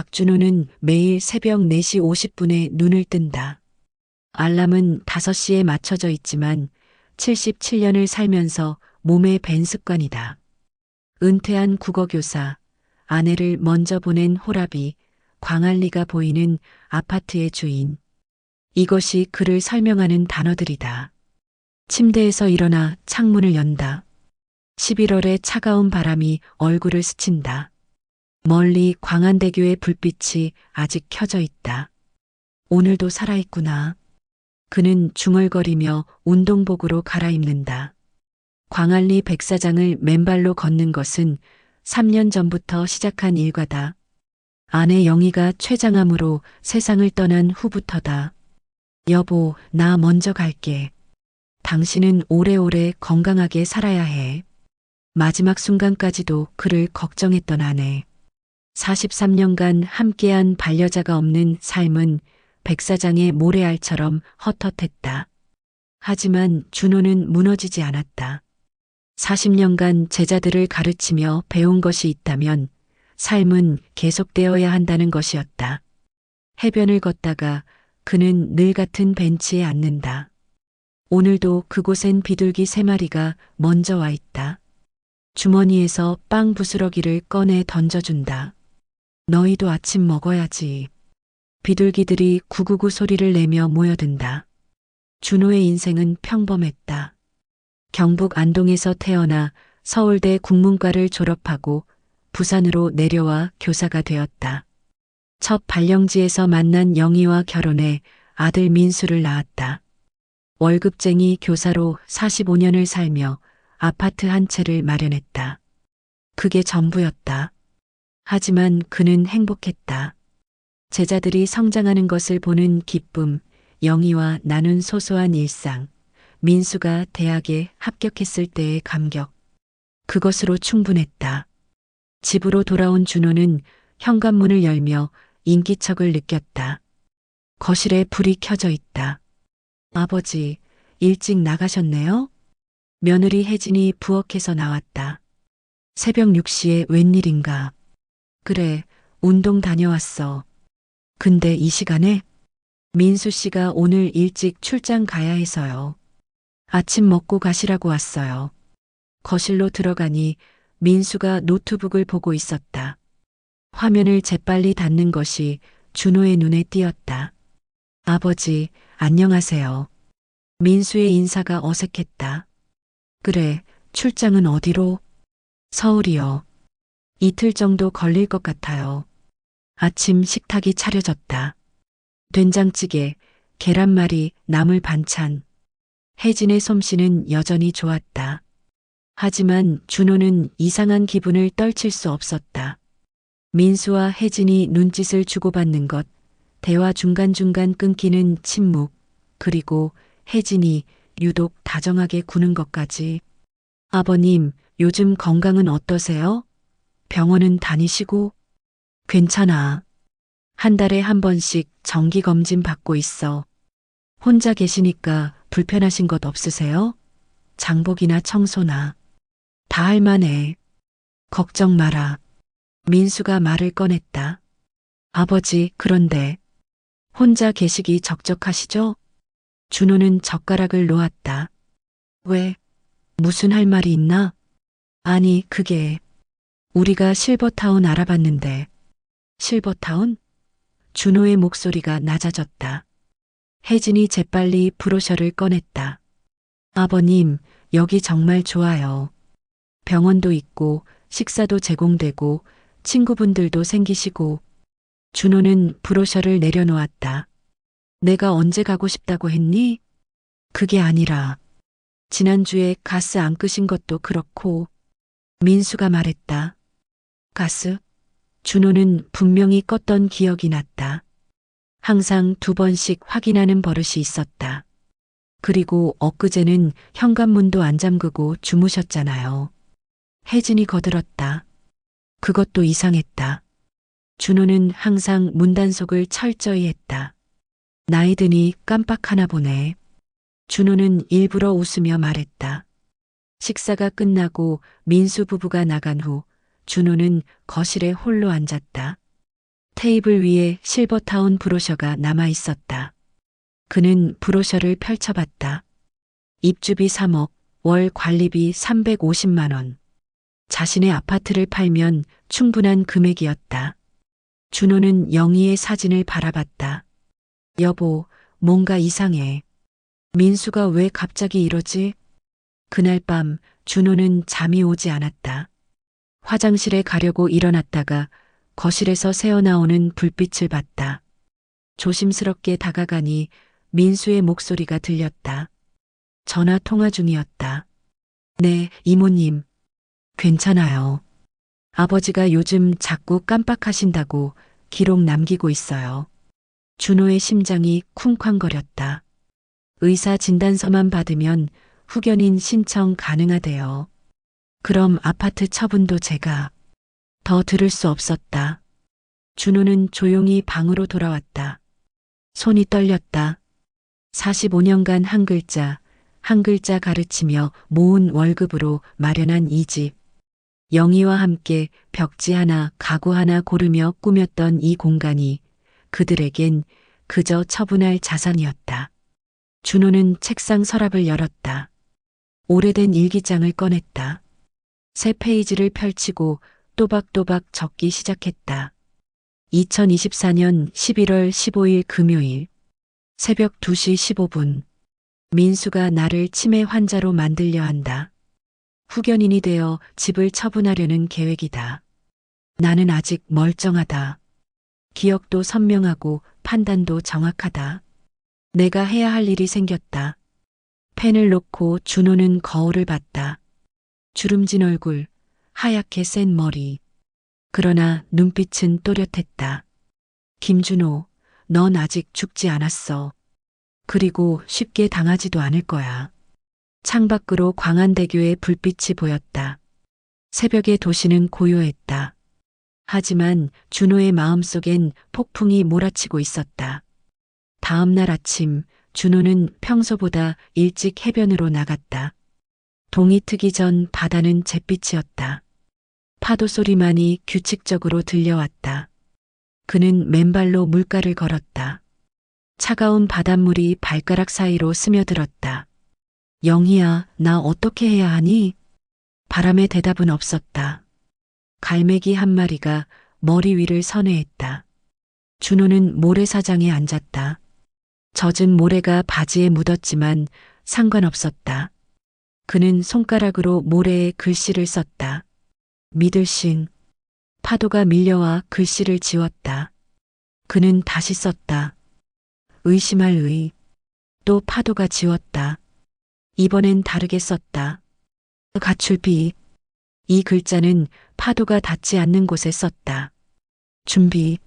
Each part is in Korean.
박준호는 매일 새벽 4시 50분에 눈을 뜬다. 알람은 5시에 맞춰져 있지만 77년을 살면서 몸에 밴 습관이다. 은퇴한 국어교사, 아내를 먼저 보낸 호랍이, 광안리가 보이는 아파트의 주인. 이것이 그를 설명하는 단어들이다. 침대에서 일어나 창문을 연다. 11월의 차가운 바람이 얼굴을 스친다. 멀리 광안대교의 불빛이 아직 켜져 있다. 오늘도 살아있구나. 그는 중얼거리며 운동복으로 갈아입는다. 광안리 백사장을 맨발로 걷는 것은 3년 전부터 시작한 일과다. 아내 영희가 췌장암으로 세상을 떠난 후부터다. 여보, 나 먼저 갈게. 당신은 오래오래 건강하게 살아야 해. 마지막 순간까지도 그를 걱정했던 아내. 43년간 함께한 반려자가 없는 삶은 백사장의 모래알처럼 헛헛했다. 하지만 준호는 무너지지 않았다. 40년간 제자들을 가르치며 배운 것이 있다면 삶은 계속되어야 한다는 것이었다. 해변을 걷다가 그는 늘 같은 벤치에 앉는다. 오늘도 그곳엔 비둘기 3마리가 먼저 와 있다. 주머니에서 빵 부스러기를 꺼내 던져준다. 너희도 아침 먹어야지. 비둘기들이 구구구 소리를 내며 모여든다. 준호의 인생은 평범했다. 경북 안동에서 태어나 서울대 국문과를 졸업하고 부산으로 내려와 교사가 되었다. 첫 발령지에서 만난 영희와 결혼해 아들 민수를 낳았다. 월급쟁이 교사로 45년을 살며 아파트 한 채를 마련했다. 그게 전부였다. 하지만 그는 행복했다. 제자들이 성장하는 것을 보는 기쁨, 영희와 나눈 소소한 일상, 민수가 대학에 합격했을 때의 감격. 그것으로 충분했다. 집으로 돌아온 준호는 현관문을 열며 인기척을 느꼈다. 거실에 불이 켜져 있다. 아버지, 일찍 나가셨네요? 며느리 혜진이 부엌에서 나왔다. 새벽 6시에 웬일인가? 그래, 운동 다녀왔어. 근데 이 시간에? 민수 씨가 오늘 일찍 출장 가야 해서요. 아침 먹고 가시라고 왔어요. 거실로 들어가니 민수가 노트북을 보고 있었다. 화면을 재빨리 닫는 것이 준호의 눈에 띄었다. 아버지, 안녕하세요. 민수의 인사가 어색했다. 그래, 출장은 어디로? 서울이요. 이틀 정도 걸릴 것 같아요. 아침 식탁이 차려졌다. 된장찌개, 계란말이, 나물 반찬. 혜진의 솜씨는 여전히 좋았다. 하지만 준호는 이상한 기분을 떨칠 수 없었다. 민수와 혜진이 눈짓을 주고받는 것, 대화 중간중간 끊기는 침묵, 그리고 혜진이 유독 다정하게 구는 것까지. 아버님, 요즘 건강은 어떠세요? 병원은 다니시고? 괜찮아. 한 달에 한 번씩 정기검진 받고 있어. 혼자 계시니까 불편하신 것 없으세요? 장복이나 청소나. 다 할 만해. 걱정 마라. 민수가 말을 꺼냈다. 아버지, 그런데 혼자 계시기 적적하시죠? 준호는 젓가락을 놓았다. 왜? 무슨 할 말이 있나? 아니, 그게 우리가 실버타운 알아봤는데. 실버타운? 준호의 목소리가 낮아졌다. 혜진이 재빨리 브로셔를 꺼냈다. 아버님, 여기 정말 좋아요. 병원도 있고 식사도 제공되고 친구분들도 생기시고. 준호는 브로셔를 내려놓았다. 내가 언제 가고 싶다고 했니? 그게 아니라 지난주에 가스 안 끄신 것도 그렇고. 민수가 말했다. 가스? 준호는 분명히 껐던 기억이 났다. 항상 2번씩 확인하는 버릇이 있었다. 그리고 엊그제는 현관문도 안 잠그고 주무셨잖아요. 혜진이 거들었다. 그것도 이상했다. 준호는 항상 문단속을 철저히 했다. 나이 드니 깜빡하나 보네. 준호는 일부러 웃으며 말했다. 식사가 끝나고 민수 부부가 나간 후 준호는 거실에 홀로 앉았다. 테이블 위에 실버타운 브로셔가 남아 있었다. 그는 브로셔를 펼쳐봤다. 입주비 3억, 월 관리비 350만 원. 자신의 아파트를 팔면 충분한 금액이었다. 준호는 영희의 사진을 바라봤다. 여보, 뭔가 이상해. 민수가 왜 갑자기 이러지? 그날 밤 준호는 잠이 오지 않았다. 화장실에 가려고 일어났다가 거실에서 새어나오는 불빛을 봤다. 조심스럽게 다가가니 민수의 목소리가 들렸다. 전화 통화 중이었다. 네, 이모님. 괜찮아요. 아버지가 요즘 자꾸 깜빡하신다고 기록 남기고 있어요. 준호의 심장이 쿵쾅거렸다. 의사 진단서만 받으면 후견인 신청 가능하대요. 그럼 아파트 처분도 제가. 더 들을 수 없었다. 준호는 조용히 방으로 돌아왔다. 손이 떨렸다. 45년간 한 글자, 한 글자 가르치며 모은 월급으로 마련한 이 집. 영희와 함께 벽지 하나, 가구 하나 고르며 꾸몄던 이 공간이 그들에겐 그저 처분할 자산이었다. 준호는 책상 서랍을 열었다. 오래된 일기장을 꺼냈다. 새 페이지를 펼치고 또박또박 적기 시작했다. 2024년 11월 15일 금요일 새벽 2시 15분 민수가 나를 치매 환자로 만들려 한다. 후견인이 되어 집을 처분하려는 계획이다. 나는 아직 멀쩡하다. 기억도 선명하고 판단도 정확하다. 내가 해야 할 일이 생겼다. 펜을 놓고 준호는 거울을 봤다. 주름진 얼굴, 하얗게 센 머리. 그러나 눈빛은 또렷했다. 김준호, 넌 아직 죽지 않았어. 그리고 쉽게 당하지도 않을 거야. 창밖으로 광안대교의 불빛이 보였다. 새벽의 도시는 고요했다. 하지만 준호의 마음속엔 폭풍이 몰아치고 있었다. 다음 날 아침 준호는 평소보다 일찍 해변으로 나갔다. 동이 트기 전 바다는 잿빛이었다. 파도 소리만이 규칙적으로 들려왔다. 그는 맨발로 물가를 걸었다. 차가운 바닷물이 발가락 사이로 스며들었다. 영희야, 나 어떻게 해야 하니? 바람에 대답은 없었다. 갈매기 한 마리가 머리 위를 선회했다. 준호는 모래사장에 앉았다. 젖은 모래가 바지에 묻었지만 상관없었다. 그는 손가락으로 모래에 글씨를 썼다. 미들싱. 파도가 밀려와 글씨를 지웠다. 그는 다시 썼다. 의심할 의. 또 파도가 지웠다. 이번엔 다르게 썼다. 가출비. 이 글자는 파도가 닿지 않는 곳에 썼다. 준비.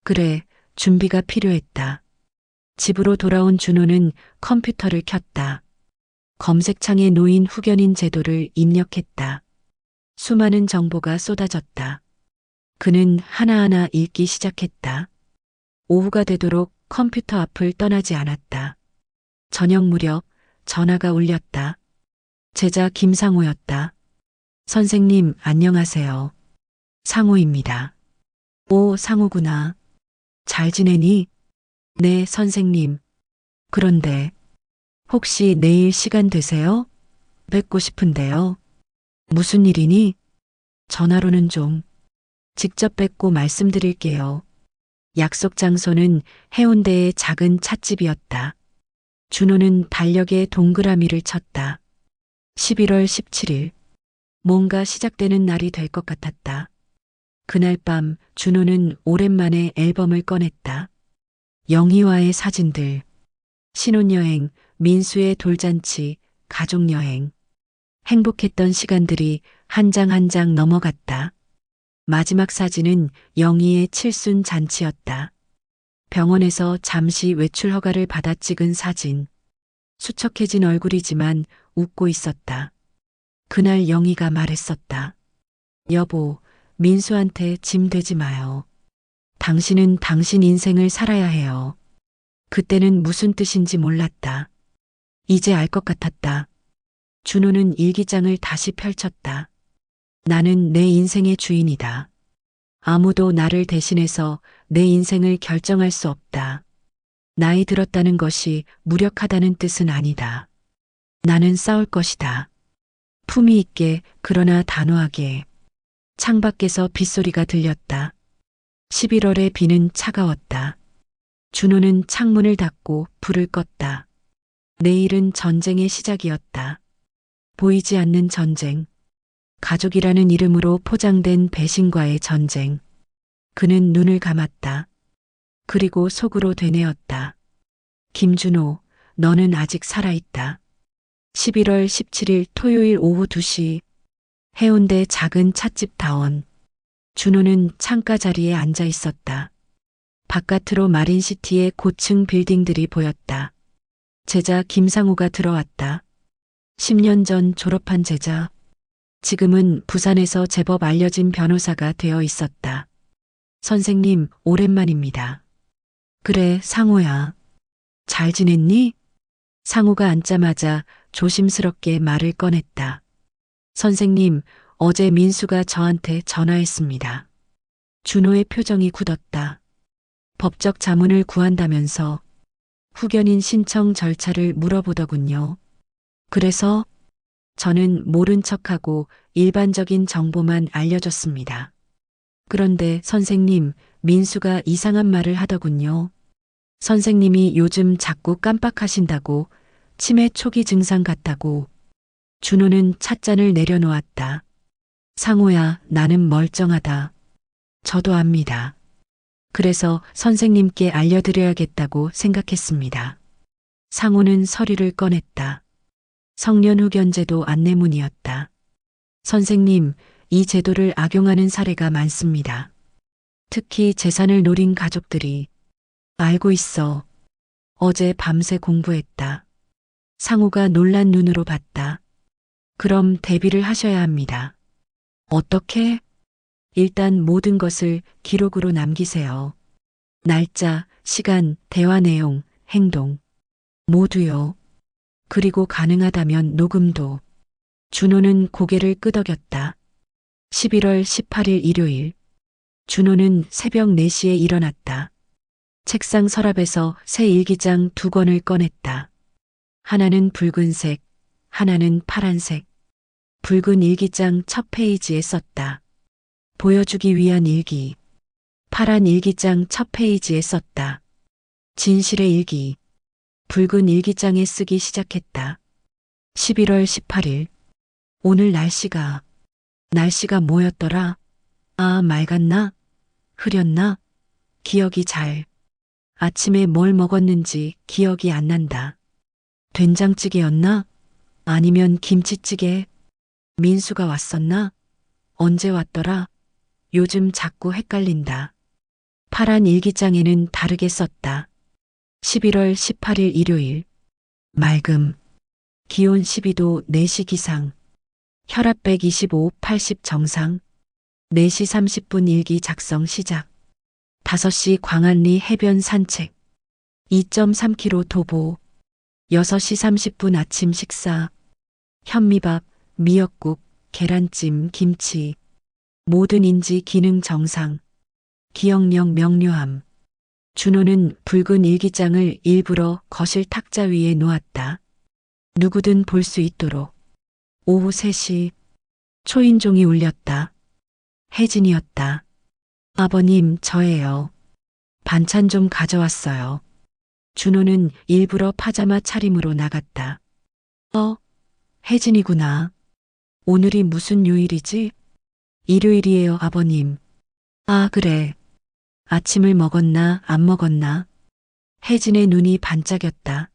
그래, 준비가 필요했다. 집으로 돌아온 준호는 컴퓨터를 켰다. 검색창에 놓인 후견인 제도를 입력했다. 수많은 정보가 쏟아졌다. 그는 하나하나 읽기 시작했다. 오후가 되도록 컴퓨터 앞을 떠나지 않았다. 저녁 무렵 전화가 울렸다. 제자 김상호였다. 선생님, 안녕하세요. 상호입니다. 오, 상호구나. 잘 지내니? 네, 선생님. 그런데 혹시 내일 시간 되세요? 뵙고 싶은데요. 무슨 일이니? 전화로는 좀. 직접 뵙고 말씀드릴게요. 약속 장소는 해운대의 작은 찻집이었다. 준호는 달력에 동그라미를 쳤다. 11월 17일. 뭔가 시작되는 날이 될 것 같았다. 그날 밤 준호는 오랜만에 앨범을 꺼냈다. 영희와의 사진들, 신혼여행, 민수의 돌잔치, 가족여행. 행복했던 시간들이 한 장 한 장 넘어갔다. 마지막 사진은 영희의 칠순 잔치였다. 병원에서 잠시 외출 허가를 받아 찍은 사진. 수척해진 얼굴이지만 웃고 있었다. 그날 영희가 말했었다. 여보, 민수한테 짐 되지 마요. 당신은 당신 인생을 살아야 해요. 그때는 무슨 뜻인지 몰랐다. 이제 알 것 같았다. 준호는 일기장을 다시 펼쳤다. 나는 내 인생의 주인이다. 아무도 나를 대신해서 내 인생을 결정할 수 없다. 나이 들었다는 것이 무력하다는 뜻은 아니다. 나는 싸울 것이다. 품위 있게 그러나 단호하게. 창밖에서 빗소리가 들렸다. 11월의 비는 차가웠다. 준호는 창문을 닫고 불을 껐다. 내일은 전쟁의 시작이었다. 보이지 않는 전쟁. 가족이라는 이름으로 포장된 배신과의 전쟁. 그는 눈을 감았다. 그리고 속으로 되뇌었다. 김준호, 너는 아직 살아있다. 11월 17일 토요일 오후 2시 해운대 작은 찻집 다원. 준호는 창가 자리에 앉아 있었다. 바깥으로 마린시티의 고층 빌딩들이 보였다. 제자 김상우가 들어왔다. 10년 전 졸업한 제자. 지금은 부산에서 제법 알려진 변호사가 되어 있었다. 선생님, 오랜만입니다. 그래, 상우야. 잘 지냈니? 상우가 앉자마자 조심스럽게 말을 꺼냈다. 선생님, 어제 민수가 저한테 전화했습니다. 준호의 표정이 굳었다. 법적 자문을 구한다면서 후견인 신청 절차를 물어보더군요. 그래서 저는 모른 척하고 일반적인 정보만 알려줬습니다. 그런데 선생님, 민수가 이상한 말을 하더군요. 선생님이 요즘 자꾸 깜빡하신다고, 치매 초기 증상 같다고. 준호는 찻잔을 내려놓았다. 상호야, 나는 멀쩡하다. 저도 압니다. 그래서 선생님께 알려드려야겠다고 생각했습니다. 상호는 서류를 꺼냈다. 성년후견제도 안내문이었다. 선생님, 이 제도를 악용하는 사례가 많습니다. 특히 재산을 노린 가족들이. 알고 있어. 어제 밤새 공부했다. 상우가 놀란 눈으로 봤다. 그럼 대비를 하셔야 합니다. 어떻게? 일단 모든 것을 기록으로 남기세요. 날짜, 시간, 대화 내용, 행동. 모두요. 그리고 가능하다면 녹음도. 준호는 고개를 끄덕였다. 11월 18일 일요일. 준호는 새벽 4시에 일어났다. 책상 서랍에서 새 일기장 2권을 꺼냈다. 하나는 붉은색, 하나는 파란색. 붉은 일기장 첫 페이지에 썼다. 보여주기 위한 일기. 파란 일기장 첫 페이지에 썼다. 진실의 일기. 붉은 일기장에 쓰기 시작했다. 11월 18일. 오늘 날씨가 뭐였더라? 아, 맑았나? 흐렸나? 기억이 잘. 아침에 뭘 먹었는지 기억이 안 난다. 된장찌개였나? 아니면 김치찌개? 민수가 왔었나? 언제 왔더라? 요즘 자꾸 헷갈린다. 파란 일기장에는 다르게 썼다. 11월 18일 일요일. 맑음. 기온 12도 4시 기상. 혈압 125, 80 정상. 4시 30분 일기 작성 시작. 5시 광안리 해변 산책. 2.3km 도보. 6시 30분 아침 식사. 현미밥, 미역국, 계란찜, 김치. 모든 인지 기능 정상. 기억력 명료함. 준호는 붉은 일기장을 일부러 거실 탁자 위에 놓았다. 누구든 볼 수 있도록. 오후 3시. 초인종이 울렸다. 혜진이었다. 아버님, 저예요. 반찬 좀 가져왔어요. 준호는 일부러 파자마 차림으로 나갔다. 혜진이구나. 오늘이 무슨 요일이지? 일요일이에요, 아버님. 아, 그래. 아침을 먹었나, 안 먹었나? 혜진의 눈이 반짝였다.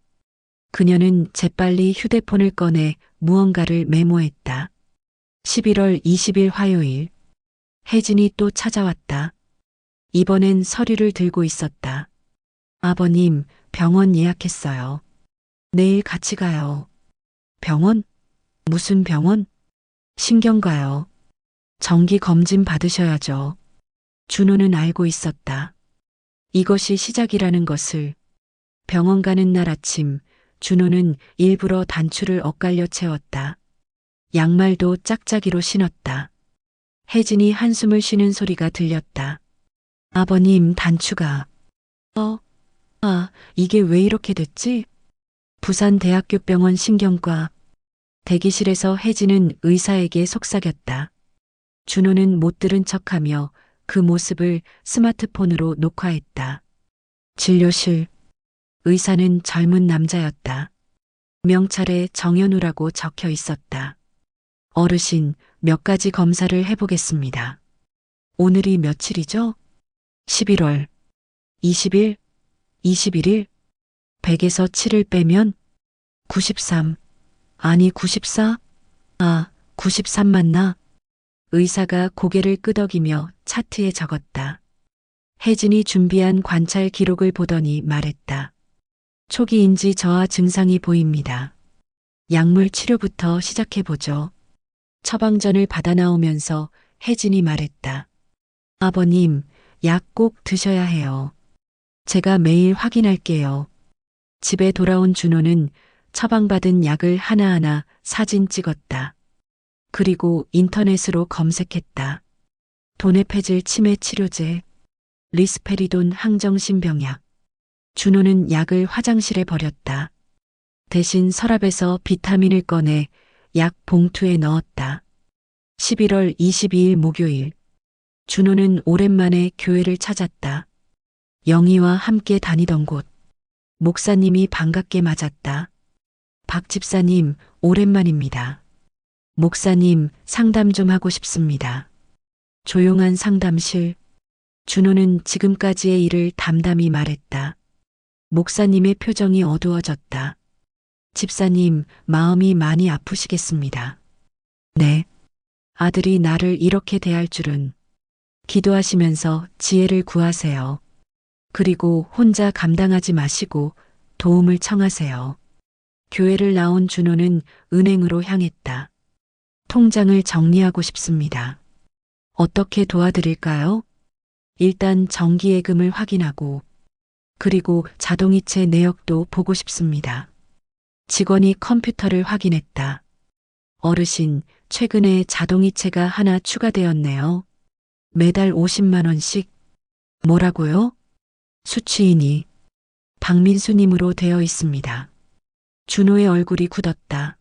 그녀는 재빨리 휴대폰을 꺼내 무언가를 메모했다. 11월 20일 화요일. 혜진이 또 찾아왔다. 이번엔 서류를 들고 있었다. 아버님, 병원 예약했어요. 내일 같이 가요. 병원? 무슨 병원? 신경과요. 정기 검진 받으셔야죠. 준호는 알고 있었다. 이것이 시작이라는 것을. 병원 가는 날 아침, 준호는 일부러 단추를 엇갈려 채웠다. 양말도 짝짝이로 신었다. 혜진이 한숨을 쉬는 소리가 들렸다. 아버님 단추가. 이게 왜 이렇게 됐지? 부산대학교병원 신경과 대기실에서 혜진은 의사에게 속삭였다. 준호는 못 들은 척하며 그 모습을 스마트폰으로 녹화했다. 진료실. 의사는 젊은 남자였다. 명찰에 정현우라고 적혀 있었다. 어르신, 몇 가지 검사를 해보겠습니다. 오늘이 며칠이죠? 11월 20일, 21일, 100에서 7을 빼면 93. 아니 94? 93 맞나? 의사가 고개를 끄덕이며 차트에 적었다. 혜진이 준비한 관찰 기록을 보더니 말했다. 초기 인지 저하 증상이 보입니다. 약물 치료부터 시작해보죠. 처방전을 받아 나오면서 혜진이 말했다. 아버님, 약 꼭 드셔야 해요. 제가 매일 확인할게요. 집에 돌아온 준호는 처방받은 약을 하나하나 사진 찍었다. 그리고 인터넷으로 검색했다. 도네페질 치매 치료제, 리스페리돈 항정신병약. 준호는 약을 화장실에 버렸다. 대신 서랍에서 비타민을 꺼내 약 봉투에 넣었다. 11월 22일 목요일. 준호는 오랜만에 교회를 찾았다. 영희와 함께 다니던 곳. 목사님이 반갑게 맞았다. 박 집사님, 오랜만입니다. 목사님, 상담 좀 하고 싶습니다. 조용한 상담실. 준호는 지금까지의 일을 담담히 말했다. 목사님의 표정이 어두워졌다. 집사님, 마음이 많이 아프시겠습니다. 네. 아들이 나를 이렇게 대할 줄은. 기도하시면서 지혜를 구하세요. 그리고 혼자 감당하지 마시고 도움을 청하세요. 교회를 나온 준호는 은행으로 향했다. 통장을 정리하고 싶습니다. 어떻게 도와드릴까요? 일단 정기예금을 확인하고 그리고 자동이체 내역도 보고 싶습니다. 직원이 컴퓨터를 확인했다. 어르신, 최근에 자동이체가 하나 추가되었네요. 매달 50만 원씩. 뭐라고요? 수취인이 박민수님으로 되어 있습니다. 준호의 얼굴이 굳었다.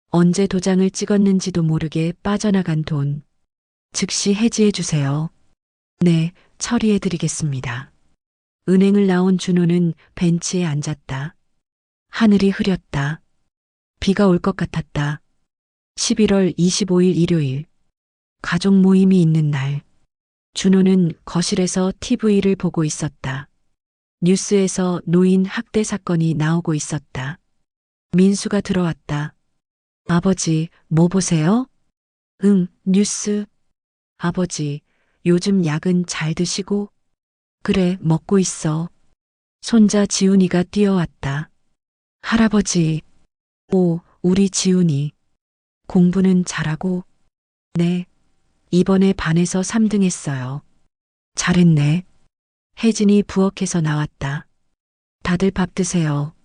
언제 도장을 찍었는지도 모르게 빠져나간 돈. 즉시 해지해 주세요. 네, 처리해 드리겠습니다. 은행을 나온 준호는 벤치에 앉았다. 하늘이 흐렸다. 비가 올 것 같았다. 11월 25일 일요일. 가족 모임이 있는 날. 준호는 거실에서 TV를 보고 있었다. 뉴스에서 노인 학대 사건이 나오고 있었다. 민수가 들어왔다. 아버지, 뭐 보세요? 응, 뉴스. 아버지, 요즘 약은 잘 드시고? 그래, 먹고 있어. 손자 지훈이가 뛰어왔다. 할아버지. 오, 우리 지훈이. 공부는 잘하고? 네. 이번에 반에서 3등 했어요. 잘했네. 혜진이 부엌에서 나왔다. 다들 밥 드세요.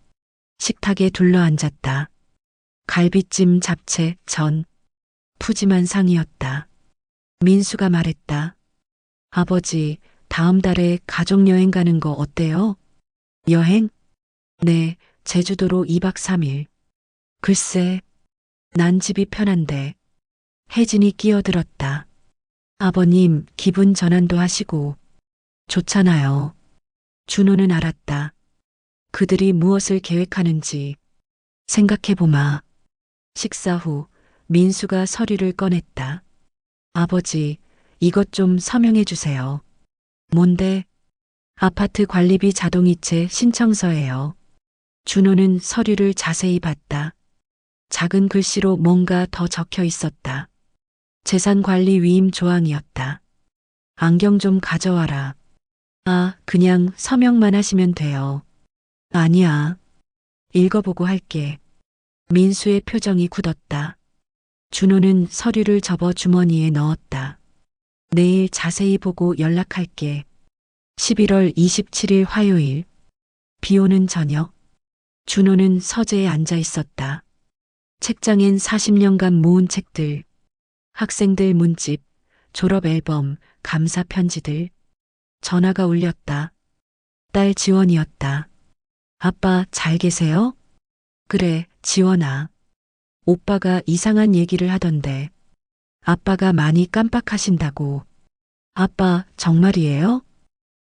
식탁에 둘러앉았다. 갈비찜, 잡채, 전. 푸짐한 상이었다. 민수가 말했다. 아버지, 다음 달에 가족여행 가는 거 어때요? 여행? 네, 제주도로 2박 3일. 글쎄, 난 집이 편한데. 혜진이 끼어들었다. 아버님, 기분 전환도 하시고. 좋잖아요. 준호는 알았다. 그들이 무엇을 계획하는지. 생각해보마. 식사 후 민수가 서류를 꺼냈다. 아버지, 이것 좀 서명해 주세요. 뭔데? 아파트 관리비 자동이체 신청서예요. 준호는 서류를 자세히 봤다. 작은 글씨로 뭔가 더 적혀 있었다. 재산관리 위임 조항이었다. 안경 좀 가져와라. 그냥 서명만 하시면 돼요. 아니야. 읽어보고 할게. 민수의 표정이 굳었다. 준호는 서류를 접어 주머니에 넣었다. 내일 자세히 보고 연락할게. 11월 27일 화요일. 비 오는 저녁. 준호는 서재에 앉아 있었다. 책장엔 40년간 모은 책들, 학생들 문집, 졸업 앨범, 감사 편지들. 전화가 울렸다. 딸 지원이었다. 아빠 잘 계세요? 그래, 지원아. 오빠가 이상한 얘기를 하던데. 아빠가 많이 깜빡하신다고. 아빠, 정말이에요?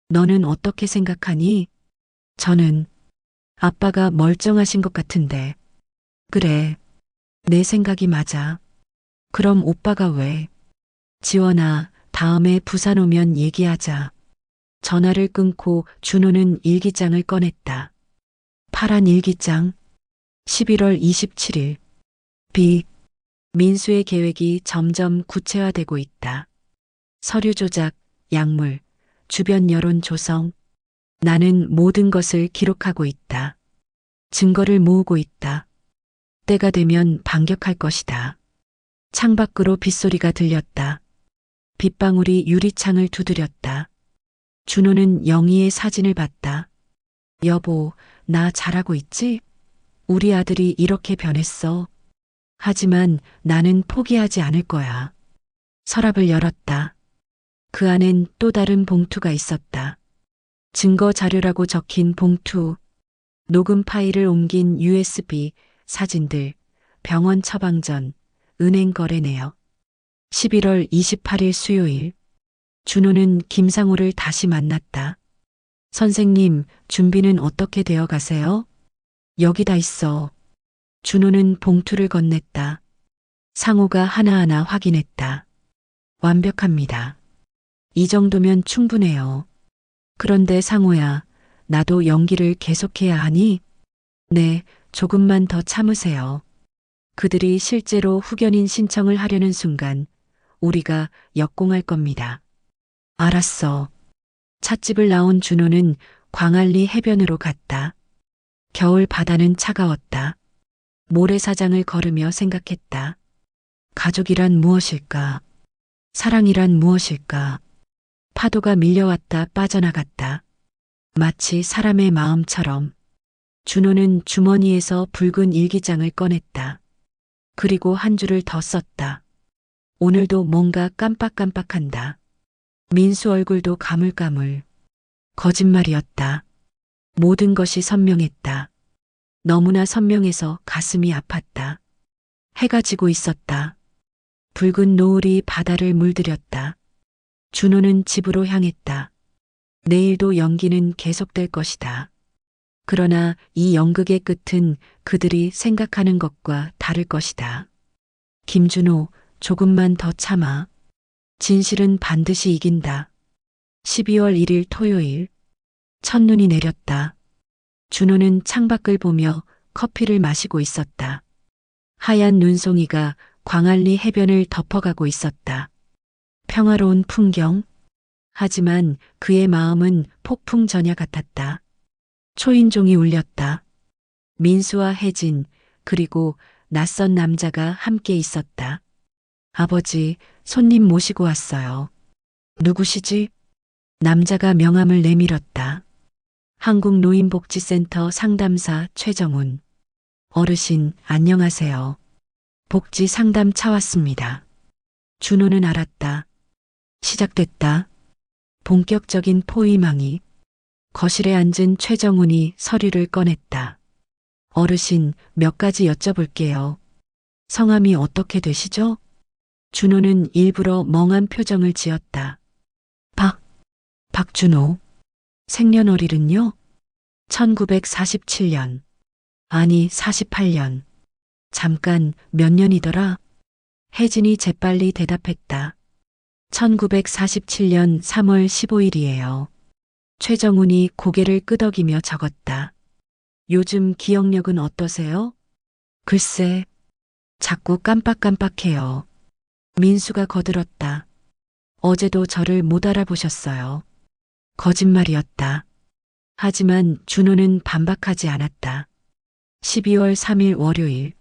너는 어떻게 생각하니? 저는 아빠가 멀쩡하신 것 같은데. 그래, 내 생각이 맞아. 그럼 오빠가 왜? 지원아, 다음에 부산 오면 얘기하자. 전화를 끊고 준호는 일기장을 꺼냈다. 파란 일기장. 11월 27일. 비. 민수의 계획이 점점 구체화되고 있다. 서류 조작, 약물, 주변 여론 조성. 나는 모든 것을 기록하고 있다. 증거를 모으고 있다. 때가 되면 반격할 것이다. 창밖으로 빗소리가 들렸다. 빗방울이 유리창을 두드렸다. 준호는 영희의 사진을 봤다. 여보, 나 잘하고 있지? 우리 아들이 이렇게 변했어. 하지만 나는 포기하지 않을 거야. 서랍을 열었다. 그 안엔 또 다른 봉투가 있었다. 증거 자료라고 적힌 봉투, 녹음 파일을 옮긴 USB, 사진들, 병원 처방전, 은행 거래 내역. 11월 28일 수요일. 준호는 김상우를 다시 만났다. 선생님, 준비는 어떻게 되어 가세요? 여기다 있어. 준호는 봉투를 건넸다. 상우가 하나하나 확인했다. 완벽합니다. 이 정도면 충분해요. 그런데 상우야, 나도 연기를 계속해야 하니? 네, 조금만 더 참으세요. 그들이 실제로 후견인 신청을 하려는 순간 우리가 역공할 겁니다. 알았어. 찻집을 나온 준호는 광안리 해변으로 갔다. 겨울 바다는 차가웠다. 모래사장을 걸으며 생각했다. 가족이란 무엇일까? 사랑이란 무엇일까? 파도가 밀려왔다 빠져나갔다. 마치 사람의 마음처럼. 준호는 주머니에서 붉은 일기장을 꺼냈다. 그리고 한 줄을 더 썼다. 오늘도 뭔가 깜빡깜빡한다. 민수 얼굴도 가물가물. 거짓말이었다. 모든 것이 선명했다. 너무나 선명해서 가슴이 아팠다. 해가 지고 있었다. 붉은 노을이 바다를 물들였다. 준호는 집으로 향했다. 내일도 연기는 계속될 것이다. 그러나 이 연극의 끝은 그들이 생각하는 것과 다를 것이다. 김준호, 조금만 더 참아. 진실은 반드시 이긴다. 12월 1일 토요일. 첫눈이 내렸다. 준호는 창밖을 보며 커피를 마시고 있었다. 하얀 눈송이가 광안리 해변을 덮어가고 있었다. 평화로운 풍경. 하지만 그의 마음은 폭풍 전야 같았다. 초인종이 울렸다. 민수와 혜진, 그리고 낯선 남자가 함께 있었다. 아버지, 손님 모시고 왔어요. 누구시지? 남자가 명함을 내밀었다. 한국노인복지센터 상담사 최정훈. 어르신, 안녕하세요. 복지 상담 차 왔습니다. 준호는 알았다. 시작됐다. 본격적인 포위망이. 거실에 앉은 최정훈이 서류를 꺼냈다. 어르신, 몇 가지 여쭤볼게요. 성함이 어떻게 되시죠? 준호는 일부러 멍한 표정을 지었다. 박준호. 생년월일은요? 1947년. 아니, 48년. 잠깐, 몇 년이더라? 혜진이 재빨리 대답했다. 1947년 3월 15일이에요. 최정훈이 고개를 끄덕이며 적었다. 요즘 기억력은 어떠세요? 글쎄, 자꾸 깜빡깜빡해요. 민수가 거들었다. 어제도 저를 못 알아보셨어요. 거짓말이었다. 하지만 준호는 반박하지 않았다. 12월 3일 월요일.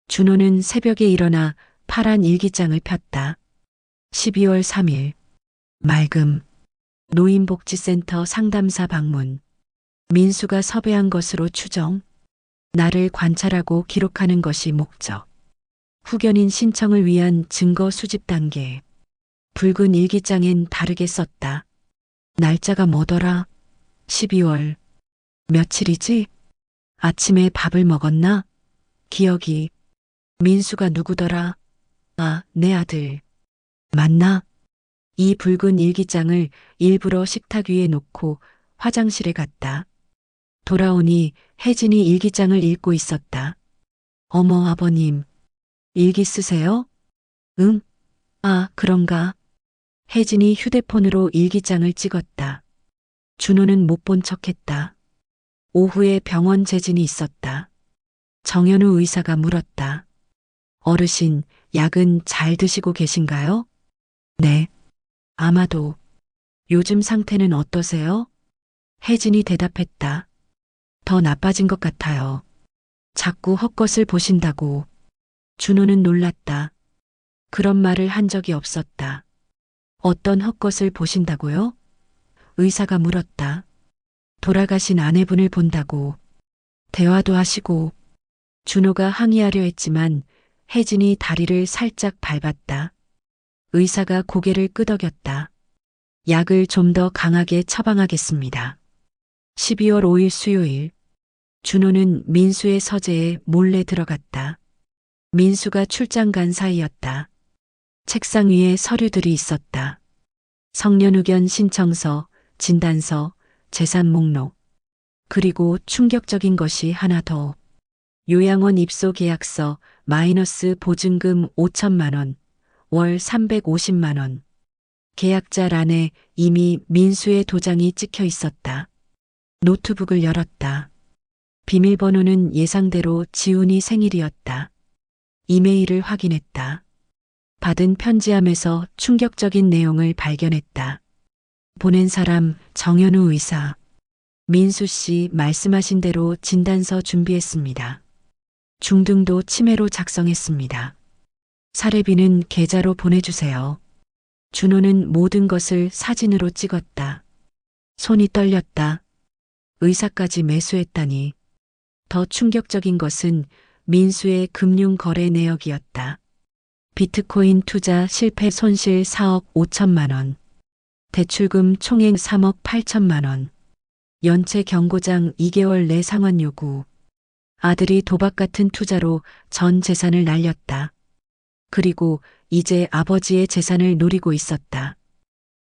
준호는 새벽에 일어나 파란 일기장을 폈다. 12월 3일. 맑음. 노인복지센터 상담사 방문. 민수가 섭외한 것으로 추정. 나를 관찰하고 기록하는 것이 목적. 후견인 신청을 위한 증거 수집 단계. 붉은 일기장엔 다르게 썼다. 날짜가 뭐더라? 12월. 며칠이지? 아침에 밥을 먹었나? 기억이. 민수가 누구더라? 아, 내 아들. 맞나? 이 붉은 일기장을 일부러 식탁 위에 놓고 화장실에 갔다. 돌아오니 혜진이 일기장을 읽고 있었다. 어머, 아버님. 일기 쓰세요? 응? 아, 그런가? 혜진이 휴대폰으로 일기장을 찍었다. 준호는 못 본 척했다. 오후에 병원 재진이 있었다. 정현우 의사가 물었다. 어르신, 약은 잘 드시고 계신가요? 네. 아마도. 요즘 상태는 어떠세요? 혜진이 대답했다. 더 나빠진 것 같아요. 자꾸 헛것을 보신다고. 준호는 놀랐다. 그런 말을 한 적이 없었다. 어떤 헛것을 보신다고요? 의사가 물었다. 돌아가신 아내분을 본다고. 대화도 하시고. 준호가 항의하려 했지만 혜진이 다리를 살짝 밟았다. 의사가 고개를 끄덕였다. 약을 좀 더 강하게 처방하겠습니다. 12월 5일 수요일. 준호는 민수의 서재에 몰래 들어갔다. 민수가 출장 간 사이였다. 책상 위에 서류들이 있었다. 성년 의견 신청서, 진단서, 재산 목록. 그리고 충격적인 것이 하나 더. 요양원 입소 계약서 마이너스 보증금 5천만 원, 월 350만 원. 계약자란에 이미 민수의 도장이 찍혀 있었다. 노트북을 열었다. 비밀번호는 예상대로 지훈이 생일이었다. 이메일을 확인했다. 받은 편지함에서 충격적인 내용을 발견했다. 보낸 사람 정현우 의사. 민수 씨 말씀하신 대로 진단서 준비했습니다. 중등도 치매로 작성했습니다. 사례비는 계좌로 보내주세요. 준호는 모든 것을 사진으로 찍었다. 손이 떨렸다. 의사까지 매수했다니. 더 충격적인 것은 민수의 금융 거래 내역이었다. 비트코인 투자 실패 손실 4억 5천만 원. 대출금 총액 3억 8천만 원. 연체 경고장 2개월 내 상환 요구. 아들이 도박 같은 투자로 전 재산을 날렸다. 그리고 이제 아버지의 재산을 노리고 있었다.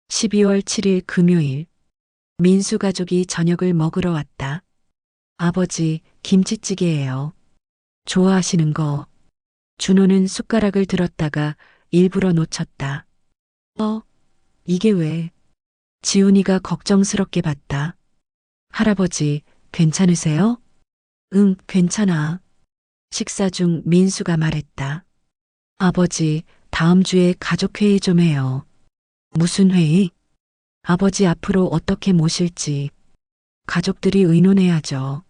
12월 7일 금요일. 민수 가족이 저녁을 먹으러 왔다. 아버지, 김치찌개예요. 좋아하시는 거. 준호는 숟가락을 들었다가 일부러 놓쳤다. 이게 왜? 지훈이가 걱정스럽게 봤다. 할아버지, 괜찮으세요? 응, 괜찮아. 식사 중 민수가 말했다. 아버지, 다음 주에 가족회의 좀 해요. 무슨 회의? 아버지 앞으로 어떻게 모실지. 가족들이 의논해야죠.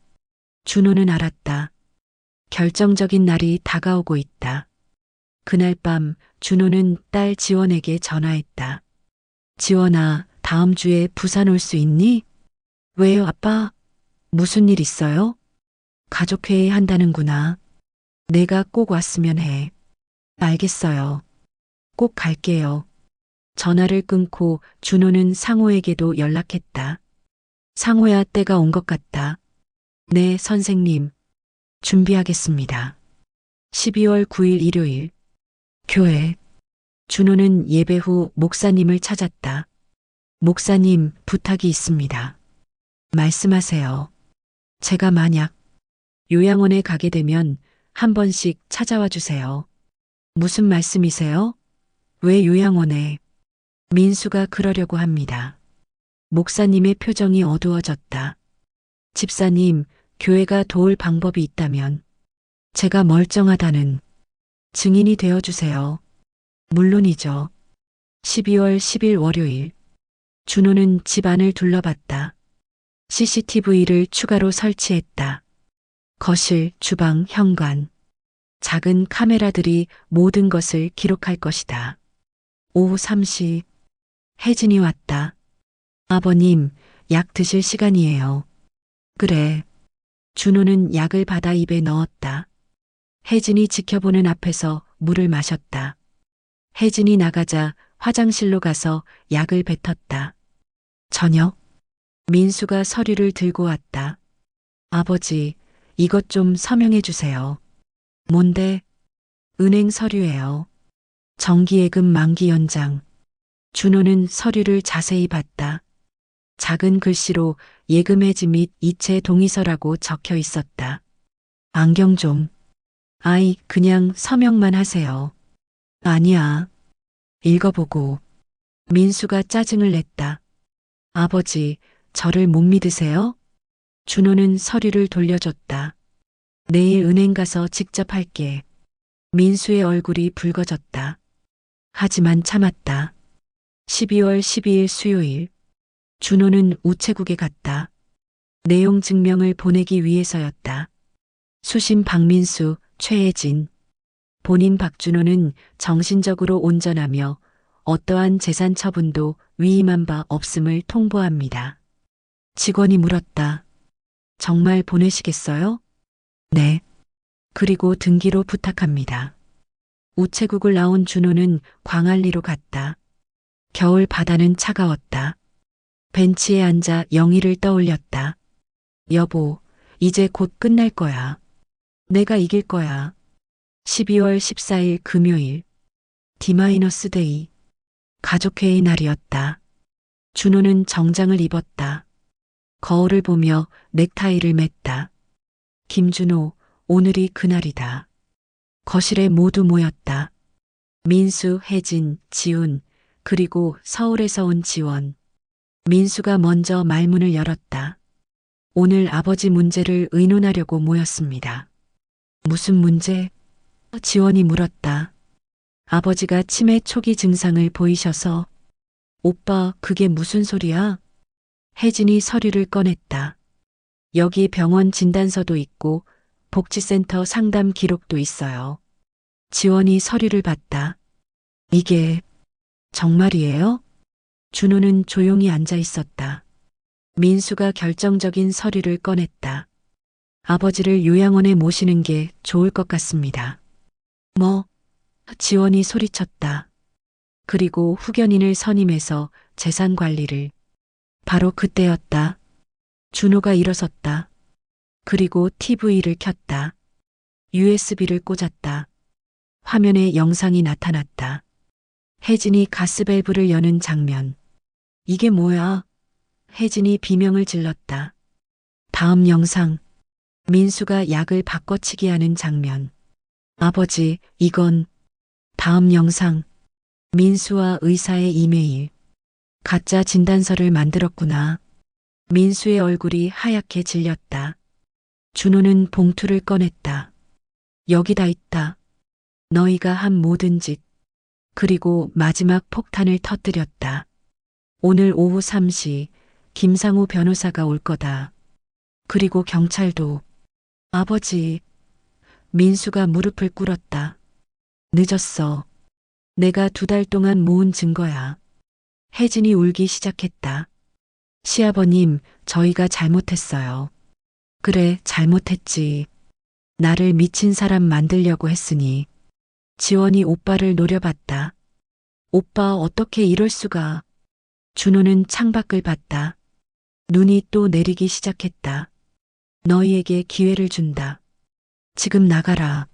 준호는 알았다. 결정적인 날이 다가오고 있다. 그날 밤 준호는 딸 지원에게 전화했다. 지원아, 다음 주에 부산 올 수 있니? 왜요, 아빠? 무슨 일 있어요? 가족회의 한다는구나. 내가 꼭 왔으면 해. 알겠어요. 꼭 갈게요. 전화를 끊고 준호는 상호에게도 연락했다. 상호야, 때가 온 것 같다. 네, 선생님. 준비하겠습니다. 12월 9일 일요일. 교회. 준호는 예배 후 목사님을 찾았다. 목사님, 부탁이 있습니다. 말씀하세요. 제가 만약 요양원에 가게 되면 한 번씩 찾아와 주세요. 무슨 말씀이세요? 왜 요양원에? 민수가 그러려고 합니다. 목사님의 표정이 어두워졌다. 집사님, 교회가 도울 방법이 있다면 제가 멀쩡하다는 증인이 되어 주세요. 물론이죠. 12월 10일 월요일. 준호는 집안을 둘러봤다. CCTV를 추가로 설치했다. 거실, 주방, 현관. 작은 카메라들이 모든 것을 기록할 것이다. 오후 3시. 혜진이 왔다. 아버님, 약 드실 시간이에요. 그래. 준호는 약을 받아 입에 넣었다. 혜진이 지켜보는 앞에서 물을 마셨다. 혜진이 나가자 화장실로 가서 약을 뱉었다. 저녁, 민수가 서류를 들고 왔다. 아버지, 이것 좀 서명해 주세요. 뭔데? 은행 서류예요. 정기예금 만기 연장. 준호는 서류를 자세히 봤다. 작은 글씨로 예금 해지 및 이체 동의서라고 적혀 있었다. 안경 좀. 아이, 그냥 서명만 하세요. 아니야. 읽어보고. 민수가 짜증을 냈다. 아버지, 저를 못 믿으세요? 준호는 서류를 돌려줬다. 내일 은행 가서 직접 할게. 민수의 얼굴이 붉어졌다. 하지만 참았다. 12월 12일 수요일. 준호는 우체국에 갔다. 내용 증명을 보내기 위해서였다. 수신 박민수, 최혜진. 본인 박준호는 정신적으로 온전하며 어떠한 재산 처분도 위임한 바 없음을 통보합니다. 직원이 물었다. 정말 보내시겠어요? 네. 그리고 등기로 부탁합니다. 우체국을 나온 준호는 광안리로 갔다. 겨울 바다는 차가웠다. 벤치에 앉아 영희를 떠올렸다. 여보, 이제 곧 끝날 거야. 내가 이길 거야. 12월 14일 금요일. D-데이. 가족회의 날이었다. 준호는 정장을 입었다. 거울을 보며 넥타이를 맸다. 김준호, 오늘이 그날이다. 거실에 모두 모였다. 민수, 혜진, 지훈, 그리고 서울에서 온 지원. 민수가 먼저 말문을 열었다. 오늘 아버지 문제를 의논하려고 모였습니다. 무슨 문제? 지원이 물었다. 아버지가 치매 초기 증상을 보이셔서. 오빠, 그게 무슨 소리야? 혜진이 서류를 꺼냈다. 여기 병원 진단서도 있고 복지센터 상담 기록도 있어요. 지원이 서류를 봤다. 이게 정말이에요? 준호는 조용히 앉아 있었다. 민수가 결정적인 서류를 꺼냈다. 아버지를 요양원에 모시는 게 좋을 것 같습니다. 뭐? 지원이 소리쳤다. 그리고 후견인을 선임해서 재산 관리를. 바로 그때였다. 준호가 일어섰다. 그리고 TV를 켰다. USB를 꽂았다. 화면에 영상이 나타났다. 혜진이 가스밸브를 여는 장면. 이게 뭐야? 혜진이 비명을 질렀다. 다음 영상. 민수가 약을 바꿔치기 하는 장면. 아버지, 이건. 다음 영상. 민수와 의사의 이메일. 가짜 진단서를 만들었구나. 민수의 얼굴이 하얗게 질렸다. 준호는 봉투를 꺼냈다. 여기 다 있다. 너희가 한 모든 짓. 그리고 마지막 폭탄을 터뜨렸다. 오늘 오후 3시 김상우 변호사가 올 거다. 그리고 경찰도. 아버지. 민수가 무릎을 꿇었다. 늦었어. 내가 2달 동안 모은 증거야. 혜진이 울기 시작했다. 시아버님, 저희가 잘못했어요. 그래, 잘못했지. 나를 미친 사람 만들려고 했으니. 지원이 오빠를 노려봤다. 오빠, 어떻게 이럴 수가. 준호는 창밖을 봤다. 눈이 또 내리기 시작했다. 너희에게 기회를 준다. 지금 나가라.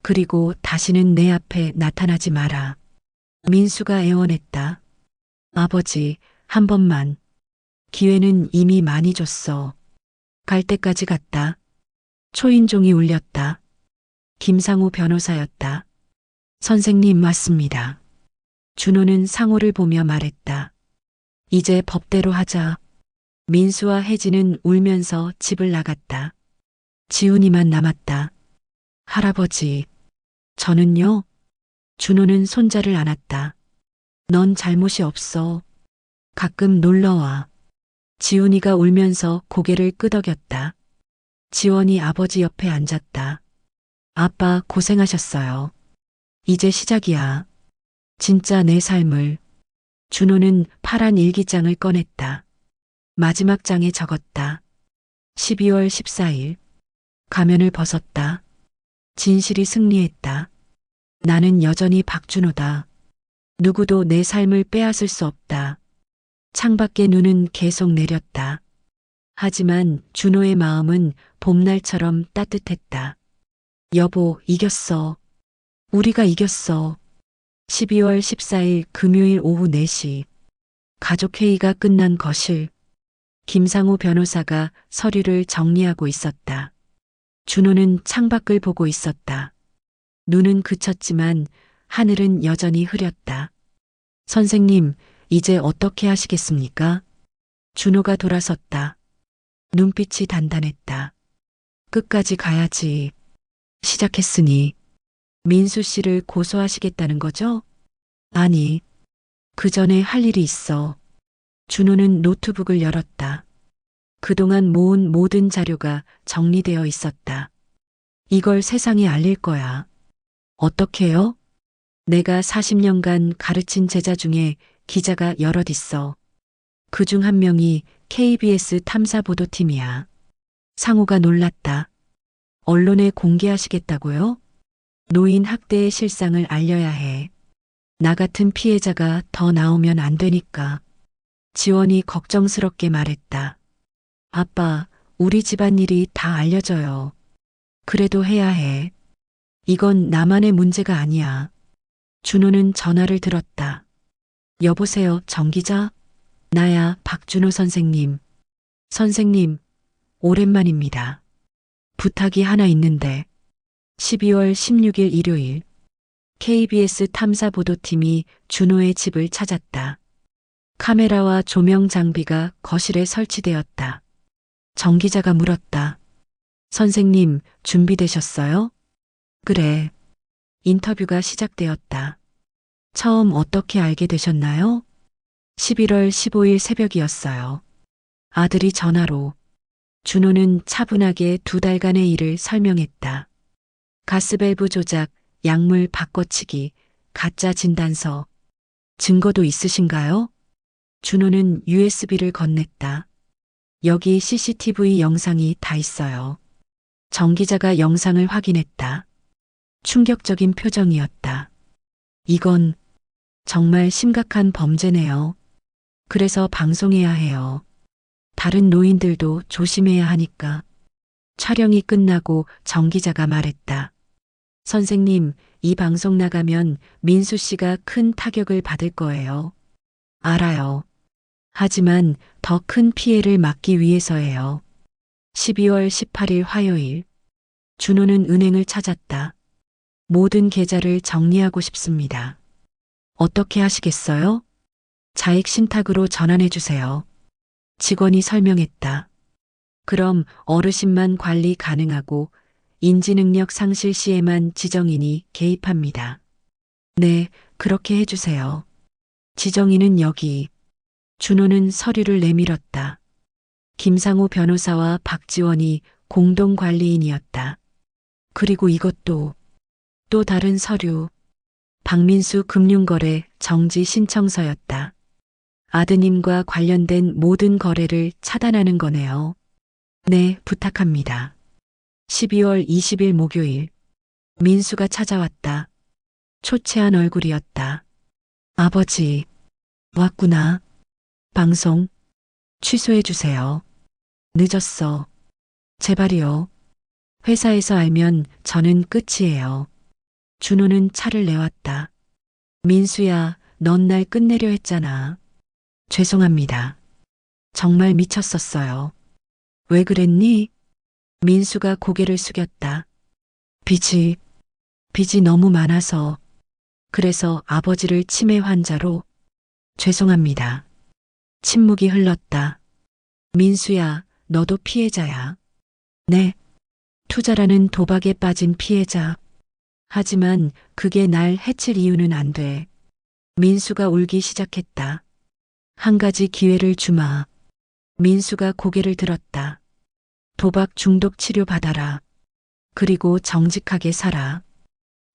그리고 다시는 내 앞에 나타나지 마라. 민수가 애원했다. 아버지, 한 번만. 기회는 이미 많이 줬어. 갈 때까지 갔다. 초인종이 울렸다. 김상우 변호사였다. 선생님 맞습니다. 준호는 상호를 보며 말했다. 이제 법대로 하자. 민수와 혜진은 울면서 집을 나갔다. 지훈이만 남았다. 할아버지, 저는요? 준호는 손자를 안았다. 넌 잘못이 없어. 가끔 놀러와. 지훈이가 울면서 고개를 끄덕였다. 지원이 아버지 옆에 앉았다. 아빠 고생하셨어요. 이제 시작이야. 진짜 내 삶을. 준호는 파란 일기장을 꺼냈다. 마지막 장에 적었다. 12월 14일. 가면을 벗었다. 진실이 승리했다. 나는 여전히 박준호다. 누구도 내 삶을 빼앗을 수 없다. 창밖에 눈은 계속 내렸다. 하지만 준호의 마음은 봄날처럼 따뜻했다. 여보, 이겼어. 우리가 이겼어. 12월 14일 금요일 오후 4시. 가족회의가 끝난 거실. 김상우 변호사가 서류를 정리하고 있었다. 준호는 창밖을 보고 있었다. 눈은 그쳤지만 하늘은 여전히 흐렸다. 선생님, 이제 어떻게 하시겠습니까? 준호가 돌아섰다. 눈빛이 단단했다. 끝까지 가야지. 시작했으니. 민수 씨를 고소하시겠다는 거죠? 아니, 그 전에 할 일이 있어. 준호는 노트북을 열었다. 그동안 모은 모든 자료가 정리되어 있었다. 이걸 세상에 알릴 거야. 어떻게요? 내가 40년간 가르친 제자 중에 기자가 여럿 있어. 그중 한 명이 KBS 탐사보도팀이야. 상우가 놀랐다. 언론에 공개하시겠다고요? 노인 학대의 실상을 알려야 해. 나 같은 피해자가 더 나오면 안 되니까. 지원이 걱정스럽게 말했다. 아빠, 우리 집안일이 다 알려져요. 그래도 해야 해. 이건 나만의 문제가 아니야. 준호는 전화를 들었다. 여보세요, 정 기자? 나야, 박준호 선생님. 선생님, 오랜만입니다. 부탁이 하나 있는데, 12월 16일 일요일, KBS 탐사보도팀이 준호의 집을 찾았다. 카메라와 조명 장비가 거실에 설치되었다. 정 기자가 물었다. 선생님, 준비되셨어요? 그래. 인터뷰가 시작되었다. 처음 어떻게 알게 되셨나요? 11월 15일 새벽이었어요. 아들이 전화로. 준호는 차분하게 2달간의 일을 설명했다. 가스밸브 조작, 약물 바꿔치기, 가짜 진단서. 증거도 있으신가요? 준호는 USB를 건넸다. 여기 CCTV 영상이 다 있어요. 정 기자가 영상을 확인했다. 충격적인 표정이었다. 이건 정말 심각한 범죄네요. 그래서 방송해야 해요. 다른 노인들도 조심해야 하니까. 촬영이 끝나고 정 기자가 말했다. 선생님, 이 방송 나가면 민수 씨가 큰 타격을 받을 거예요. 알아요. 하지만 더 큰 피해를 막기 위해서예요. 12월 18일 화요일. 준호는 은행을 찾았다. 모든 계좌를 정리하고 싶습니다. 어떻게 하시겠어요? 자익 신탁으로 전환해 주세요. 직원이 설명했다. 그럼 어르신만 관리 가능하고 인지능력 상실 시에만 지정인이 개입합니다. 네, 그렇게 해주세요. 지정인은 여기. 준호는 서류를 내밀었다. 김상우 변호사와 박지원이 공동관리인이었다. 그리고 이것도 또 다른 서류. 박민수 금융거래 정지 신청서였다. 아드님과 관련된 모든 거래를 차단하는 거네요. 네, 부탁합니다. 12월 20일 목요일. 민수가 찾아왔다. 초췌한 얼굴이었다. 아버지, 왔구나. 방송 취소해 주세요. 늦었어. 제발이요. 회사에서 알면 저는 끝이에요. 준호는 차를 내왔다. 민수야, 넌 날 끝내려 했잖아. 죄송합니다. 정말 미쳤었어요. 왜 그랬니? 민수가 고개를 숙였다. 빚이 너무 많아서. 그래서 아버지를 치매 환자로. 죄송합니다. 침묵이 흘렀다. 민수야, 너도 피해자야. 네. 투자라는 도박에 빠진 피해자. 하지만 그게 날 해칠 이유는 안 돼. 민수가 울기 시작했다. 한 가지 기회를 주마. 민수가 고개를 들었다. 도박 중독 치료 받아라. 그리고 정직하게 살아.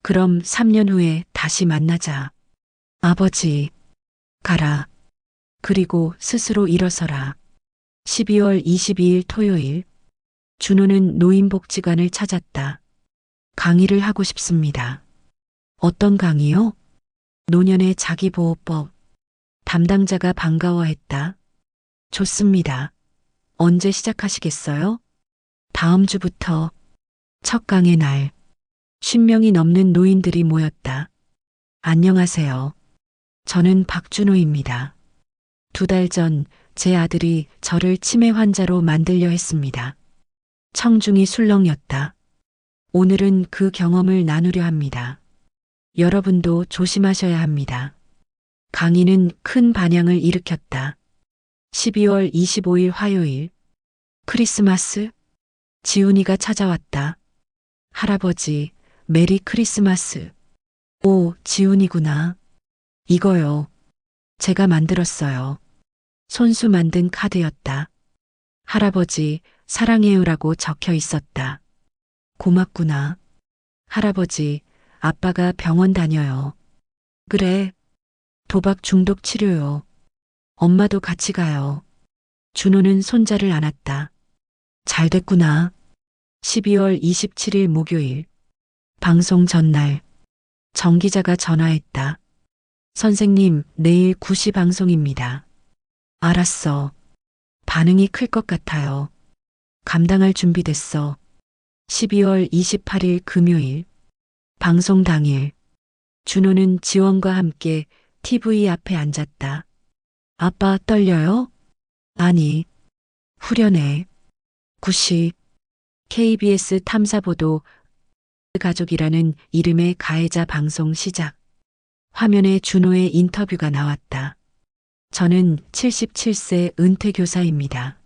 그럼 3년 후에 다시 만나자. 아버지, 가라. 그리고 스스로 일어서라. 12월 22일 토요일. 준호는 노인복지관을 찾았다. 강의를 하고 싶습니다. 어떤 강의요? 노년의 자기보호법. 담당자가 반가워했다. 좋습니다. 언제 시작하시겠어요? 다음 주부터. 첫 강의 날. 50명이 넘는 노인들이 모였다. 안녕하세요. 저는 박준호입니다. 2달 전 제 아들이 저를 치매 환자로 만들려 했습니다. 청중이 술렁였다. 오늘은 그 경험을 나누려 합니다. 여러분도 조심하셔야 합니다. 강의는 큰 반향을 일으켰다. 12월 25일 화요일. 크리스마스? 지훈이가 찾아왔다. 할아버지, 메리 크리스마스. 오, 지훈이구나. 이거요. 제가 만들었어요. 손수 만든 카드였다. 할아버지, 사랑해요라고 적혀 있었다. 고맙구나. 할아버지, 아빠가 병원 다녀요. 그래. 도박 중독 치료요. 엄마도 같이 가요. 준호는 손자를 안았다. 잘 됐구나. 12월 27일 목요일. 방송 전날. 정 기자가 전화했다. 선생님, 내일 9시 방송입니다. 알았어. 반응이 클 것 같아요. 감당할 준비 됐어. 12월 28일 금요일. 방송 당일. 준호는 지원과 함께 TV 앞에 앉았다. 아빠 떨려요? 아니. 후련해. 9시. KBS 탐사보도 가족이라는 이름의 가해자 방송 시작. 화면에 준호의 인터뷰가 나왔다. 저는 77세 은퇴 교사입니다.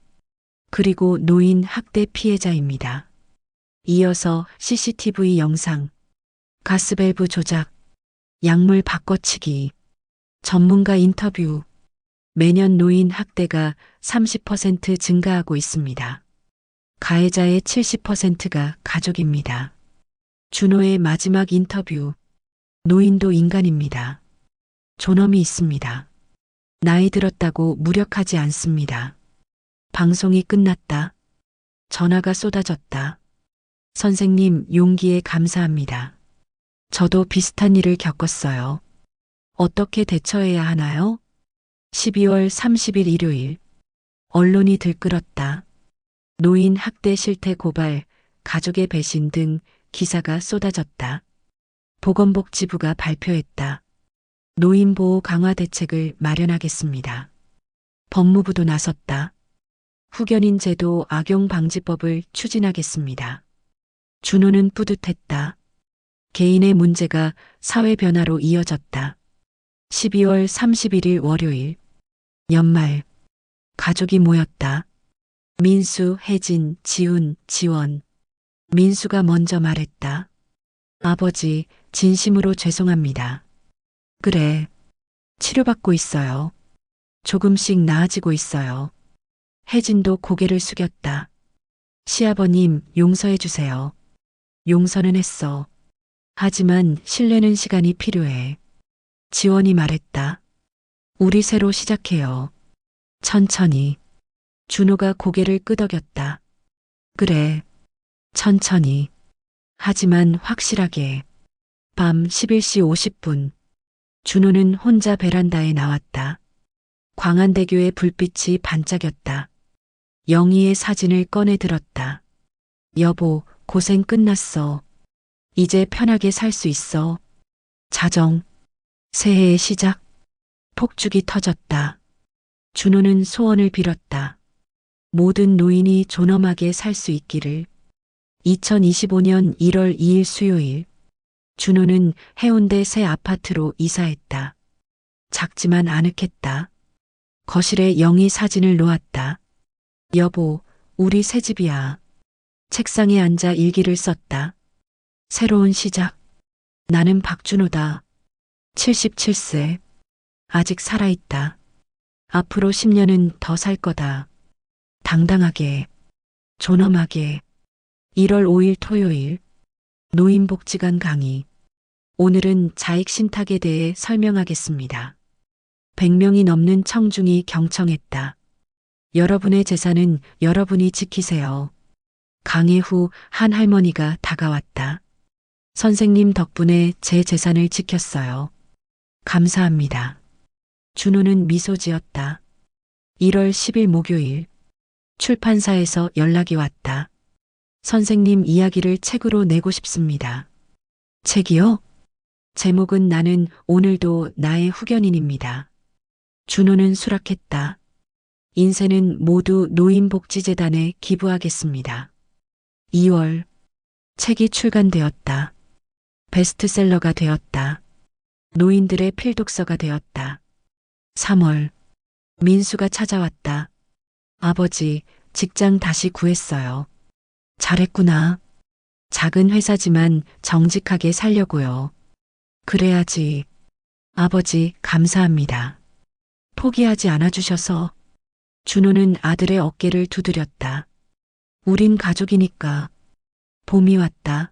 그리고 노인 학대 피해자입니다. 이어서 CCTV 영상, 가스밸브 조작, 약물 바꿔치기, 전문가 인터뷰. 매년 노인 학대가 30% 증가하고 있습니다. 가해자의 70%가 가족입니다. 준호의 마지막 인터뷰. 노인도 인간입니다. 존엄이 있습니다. 나이 들었다고 무력하지 않습니다. 방송이 끝났다. 전화가 쏟아졌다. 선생님, 용기에 감사합니다. 저도 비슷한 일을 겪었어요. 어떻게 대처해야 하나요? 12월 30일 일요일. 언론이 들끓었다. 노인 학대 실태 고발, 가족의 배신 등 기사가 쏟아졌다. 보건복지부가 발표했다. 노인보호 강화 대책을 마련하겠습니다. 법무부도 나섰다. 후견인 제도 악용 방지법을 추진하겠습니다. 준호는 뿌듯했다. 개인의 문제가 사회 변화로 이어졌다. 12월 31일 월요일. 연말. 가족이 모였다. 민수, 혜진, 지훈, 지원. 민수가 먼저 말했다. 아버지, 진심으로 죄송합니다. 그래. 치료받고 있어요. 조금씩 나아지고 있어요. 혜진도 고개를 숙였다. 시아버님, 용서해 주세요. 용서는 했어. 하지만 신뢰는 시간이 필요해. 지원이 말했다. 우리 새로 시작해요. 천천히. 준호가 고개를 끄덕였다. 그래. 천천히. 하지만 확실하게. 밤 11시 50분. 준호는 혼자 베란다에 나왔다. 광안대교의 불빛이 반짝였다. 영희의 사진을 꺼내 들었다. 여보, 고생 끝났어. 이제 편하게 살 수 있어. 자정. 새해의 시작. 폭죽이 터졌다. 준호는 소원을 빌었다. 모든 노인이 존엄하게 살 수 있기를. 2025년 1월 2일 수요일. 준호는 해운대 새 아파트로 이사했다. 작지만 아늑했다. 거실에 영희 사진을 놓았다. 여보, 우리 새 집이야. 책상에 앉아 일기를 썼다. 새로운 시작. 나는 박준호다. 77세. 아직 살아있다. 앞으로 10년은 더 살 거다. 당당하게, 존엄하게. 1월 5일 토요일. 노인복지관 강의. 오늘은 자익신탁에 대해 설명하겠습니다. 100명이 넘는 청중이 경청했다. 여러분의 재산은 여러분이 지키세요. 강의 후 한 할머니가 다가왔다. 선생님 덕분에 제 재산을 지켰어요. 감사합니다. 준호는 미소 지었다. 1월 10일 목요일. 출판사에서 연락이 왔다. 선생님 이야기를 책으로 내고 싶습니다. 책이요? 제목은 나는 오늘도 나의 후견인입니다. 준호는 수락했다. 인쇄는 모두 노인복지재단에 기부하겠습니다. 2월. 책이 출간되었다. 베스트셀러가 되었다. 노인들의 필독서가 되었다. 3월. 민수가 찾아왔다. 아버지, 직장 다시 구했어요. 잘했구나. 작은 회사지만 정직하게 살려고요. 그래야지. 아버지, 감사합니다. 포기하지 않아주셔서. 준호는 아들의 어깨를 두드렸다. 우린 가족이니까. 봄이 왔다.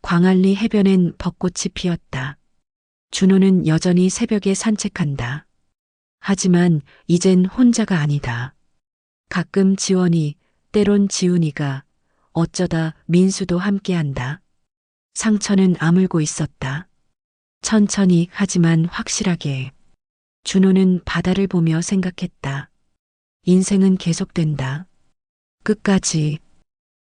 광안리 해변엔 벚꽃이 피었다. 준호는 여전히 새벽에 산책한다. 하지만 이젠 혼자가 아니다. 가끔 지원이, 때론 지훈이가, 어쩌다 민수도 함께한다. 상처는 아물고 있었다. 천천히 하지만 확실하게. 준호는 바다를 보며 생각했다. 인생은 계속된다. 끝까지.